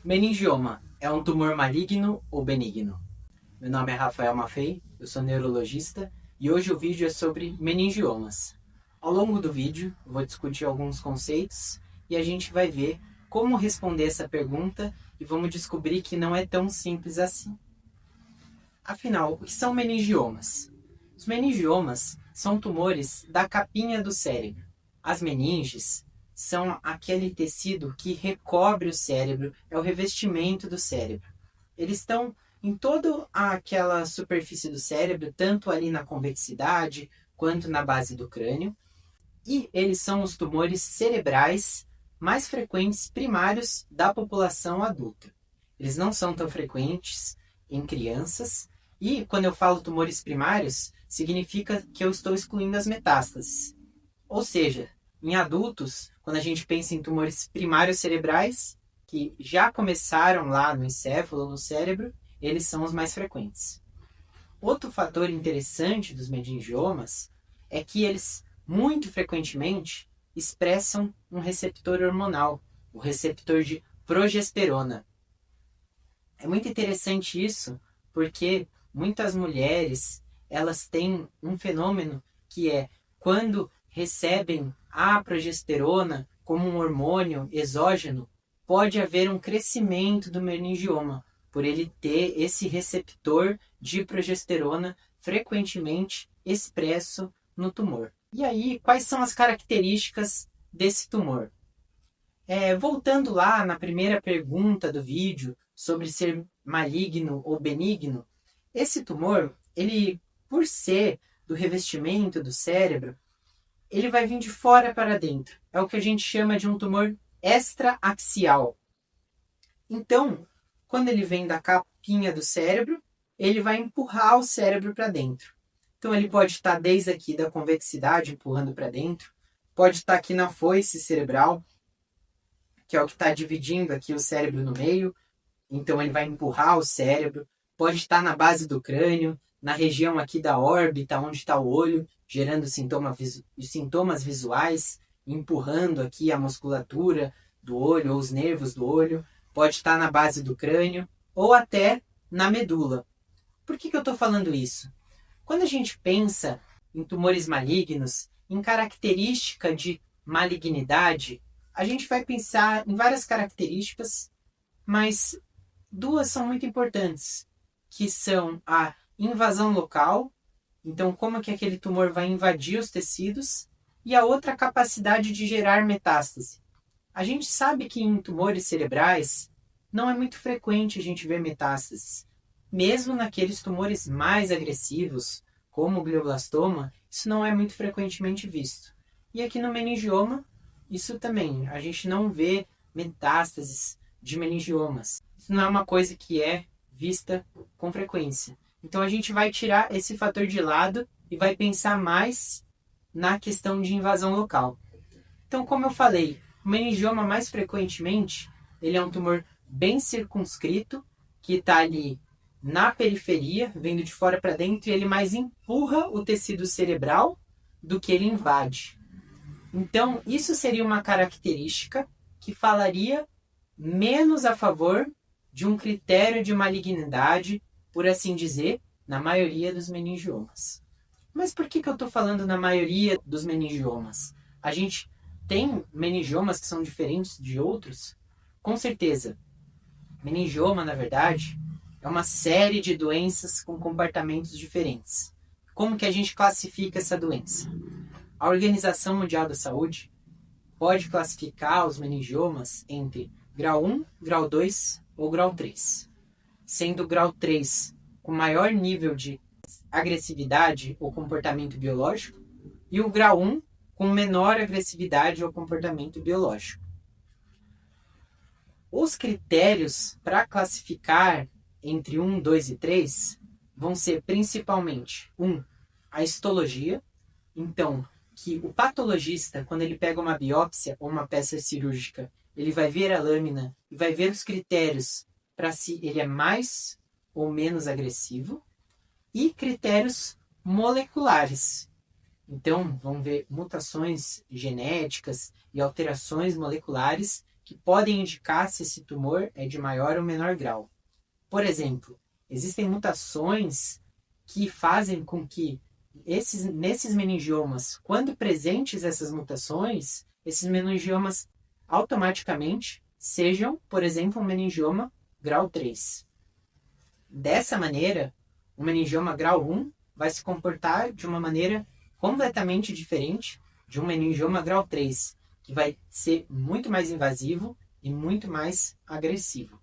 Meningioma é um tumor maligno ou benigno? Meu nome é Rafael Maffei, eu sou neurologista e hoje o vídeo é sobre meningiomas. Ao longo do vídeo, eu vou discutir alguns conceitos e a gente vai ver como responder essa pergunta e vamos descobrir que não é tão simples assim. Afinal, o que são meningiomas? Os meningiomas são tumores da capinha do cérebro. As meninges são aquele tecido que recobre o cérebro, é o revestimento do cérebro. Eles estão em toda aquela superfície do cérebro, tanto ali na convexidade quanto na base do crânio. E eles são os tumores cerebrais mais frequentes primários da população adulta. Eles não são tão frequentes em crianças. E quando eu falo tumores primários, significa que eu estou excluindo as metástases. Ou seja, em adultos, quando a gente pensa em tumores primários cerebrais, que já começaram lá no encéfalo, no cérebro, eles são os mais frequentes. Outro fator interessante dos meningiomas é que eles, muito frequentemente, expressam um receptor hormonal, o receptor de progesterona. É muito interessante isso, porque muitas mulheres, elas têm um fenômeno que é quando recebem a progesterona como um hormônio exógeno, pode haver um crescimento do meningioma, por ele ter esse receptor de progesterona frequentemente expresso no tumor. E aí, quais são as características desse tumor? Voltando lá na primeira pergunta do vídeo sobre ser maligno ou benigno, esse tumor, ele, por ser do revestimento do cérebro, ele vai vir de fora para dentro. É o que a gente chama de um tumor extraaxial. Então, quando ele vem da capinha do cérebro, ele vai empurrar o cérebro para dentro. Então, ele pode estar desde aqui da convexidade, empurrando para dentro. Pode estar aqui na foice cerebral, que é o que está dividindo aqui o cérebro no meio. Então, ele vai empurrar o cérebro. Pode estar na base do crânio, na região aqui da órbita, onde está o olho, gerando sintomas visuais, empurrando aqui a musculatura do olho ou os nervos do olho. Pode estar na base do crânio ou até na medula. Por que eu estou falando isso? Quando a gente pensa em tumores malignos, em característica de malignidade, a gente vai pensar em várias características, mas duas são muito importantes, que são a invasão local, então como que aquele tumor vai invadir os tecidos, e a outra a capacidade de gerar metástase. A gente sabe que em tumores cerebrais não é muito frequente a gente ver metástases. Mesmo naqueles tumores mais agressivos, como o glioblastoma, isso não é muito frequentemente visto. E aqui no meningioma, isso também, a gente não vê metástases de meningiomas. Isso não é uma coisa que é vista com frequência. Então a gente vai tirar esse fator de lado e vai pensar mais na questão de invasão local. Então, como eu falei, o meningioma mais frequentemente, ele é um tumor bem circunscrito, que está ali na periferia, vendo de fora para dentro, e ele mais empurra o tecido cerebral do que ele invade. Então, isso seria uma característica que falaria menos a favor de um critério de malignidade, por assim dizer, na maioria dos meningiomas. Mas por que eu estou falando na maioria dos meningiomas? A gente tem meningiomas que são diferentes de outros? Com certeza. Meningioma, na verdade, é uma série de doenças com comportamentos diferentes. Como que a gente classifica essa doença? A Organização Mundial da Saúde pode classificar os meningiomas entre grau 1, grau 2 ou grau 3. Sendo o grau 3 com maior nível de agressividade ou comportamento biológico e o grau 1 com menor agressividade ou comportamento biológico. Os critérios para classificar entre 1, 2 e 3 vão ser principalmente a histologia. Então, que o patologista, quando ele pega uma biópsia ou uma peça cirúrgica, ele vai ver a lâmina e vai ver os critérios para se ele é mais ou menos agressivo. E critérios moleculares. Então, vão ver mutações genéticas e alterações moleculares que podem indicar se esse tumor é de maior ou menor grau. Por exemplo, existem mutações que fazem com que nesses meningiomas, quando presentes essas mutações, esses meningiomas automaticamente sejam, por exemplo, um meningioma grau 3. Dessa maneira, o meningioma grau 1 vai se comportar de uma maneira completamente diferente de um meningioma grau 3, que vai ser muito mais invasivo e muito mais agressivo.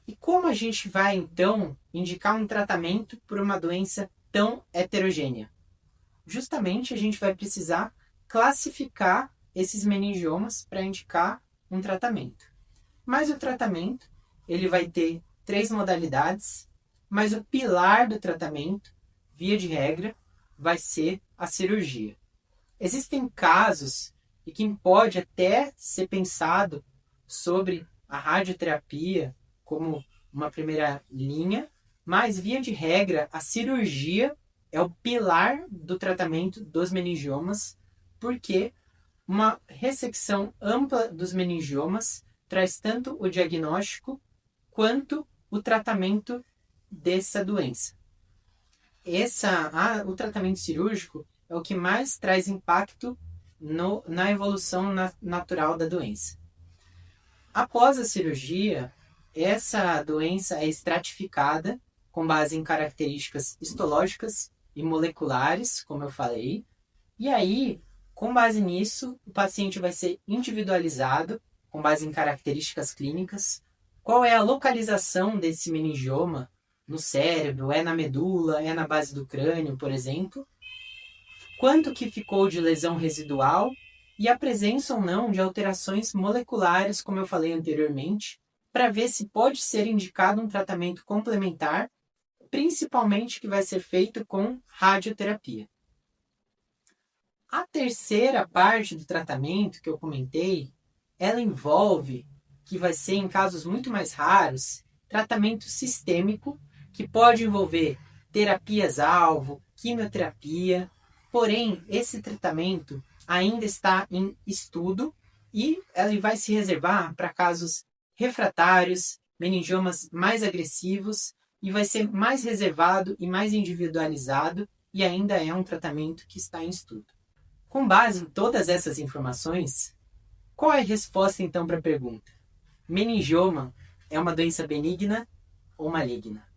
E como a gente vai, então, indicar um tratamento por uma doença tão heterogênea? Justamente a gente vai precisar classificar esses meningiomas para indicar um tratamento. Mas o tratamento ele vai ter 3 modalidades, mas o pilar do tratamento, via de regra, vai ser a cirurgia. Existem casos em que pode até ser pensado sobre a radioterapia como uma primeira linha, mas via de regra a cirurgia é o pilar do tratamento dos meningiomas, porque uma ressecção ampla dos meningiomas traz tanto o diagnóstico quanto o tratamento dessa doença. O tratamento cirúrgico é o que mais traz impacto na evolução natural da doença. Após a cirurgia, essa doença é estratificada com base em características histológicas e moleculares, como eu falei, e aí, com base nisso, o paciente vai ser individualizado com base em características clínicas. Qual é a localização desse meningioma no cérebro? É na medula? É na base do crânio, por exemplo? Quanto que ficou de lesão residual? E a presença ou não de alterações moleculares, como eu falei anteriormente, para ver se pode ser indicado um tratamento complementar, principalmente que vai ser feito com radioterapia. A terceira parte do tratamento que eu comentei, ela envolve, que vai ser em casos muito mais raros, tratamento sistêmico, que pode envolver terapias-alvo, quimioterapia, porém esse tratamento ainda está em estudo e ele vai se reservar para casos refratários, meningiomas mais agressivos e vai ser mais reservado e mais individualizado e ainda é um tratamento que está em estudo. Com base em todas essas informações, qual é a resposta então para a pergunta? Meningioma é uma doença benigna ou maligna?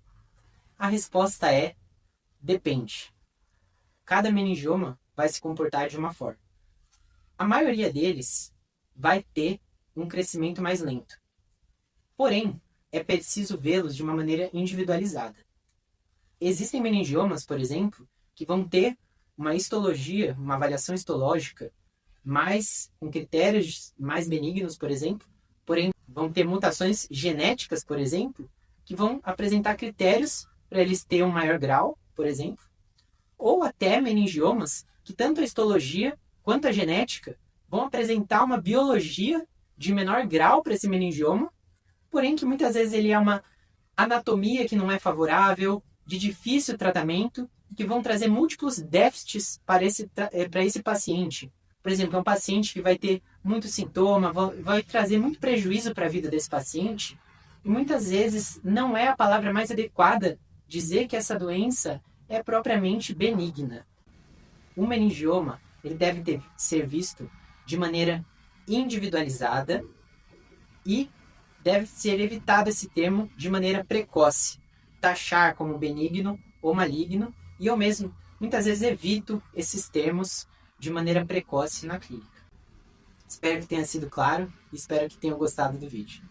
A resposta é depende. Cada meningioma vai se comportar de uma forma. A maioria deles vai ter um crescimento mais lento. Porém, é preciso vê-los de uma maneira individualizada. Existem meningiomas, por exemplo, que vão ter uma histologia, uma avaliação histológica com critérios mais benignos, por exemplo, porém vão ter mutações genéticas, por exemplo, que vão apresentar critérios para eles terem um maior grau, por exemplo, ou até meningiomas que tanto a histologia quanto a genética vão apresentar uma biologia de menor grau para esse meningioma, porém que muitas vezes ele é uma anatomia que não é favorável, de difícil tratamento, que vão trazer múltiplos déficits para esse paciente. Por exemplo, é um paciente que vai ter muito sintoma, vai trazer muito prejuízo para a vida desse paciente, e muitas vezes não é a palavra mais adequada dizer que essa doença é propriamente benigna. Um meningioma ele deve ser visto de maneira individualizada e deve ser evitado esse termo de maneira precoce, taxar como benigno ou maligno, e eu mesmo muitas vezes evito esses termos de maneira precoce na clínica. Espero que tenha sido claro e espero que tenham gostado do vídeo.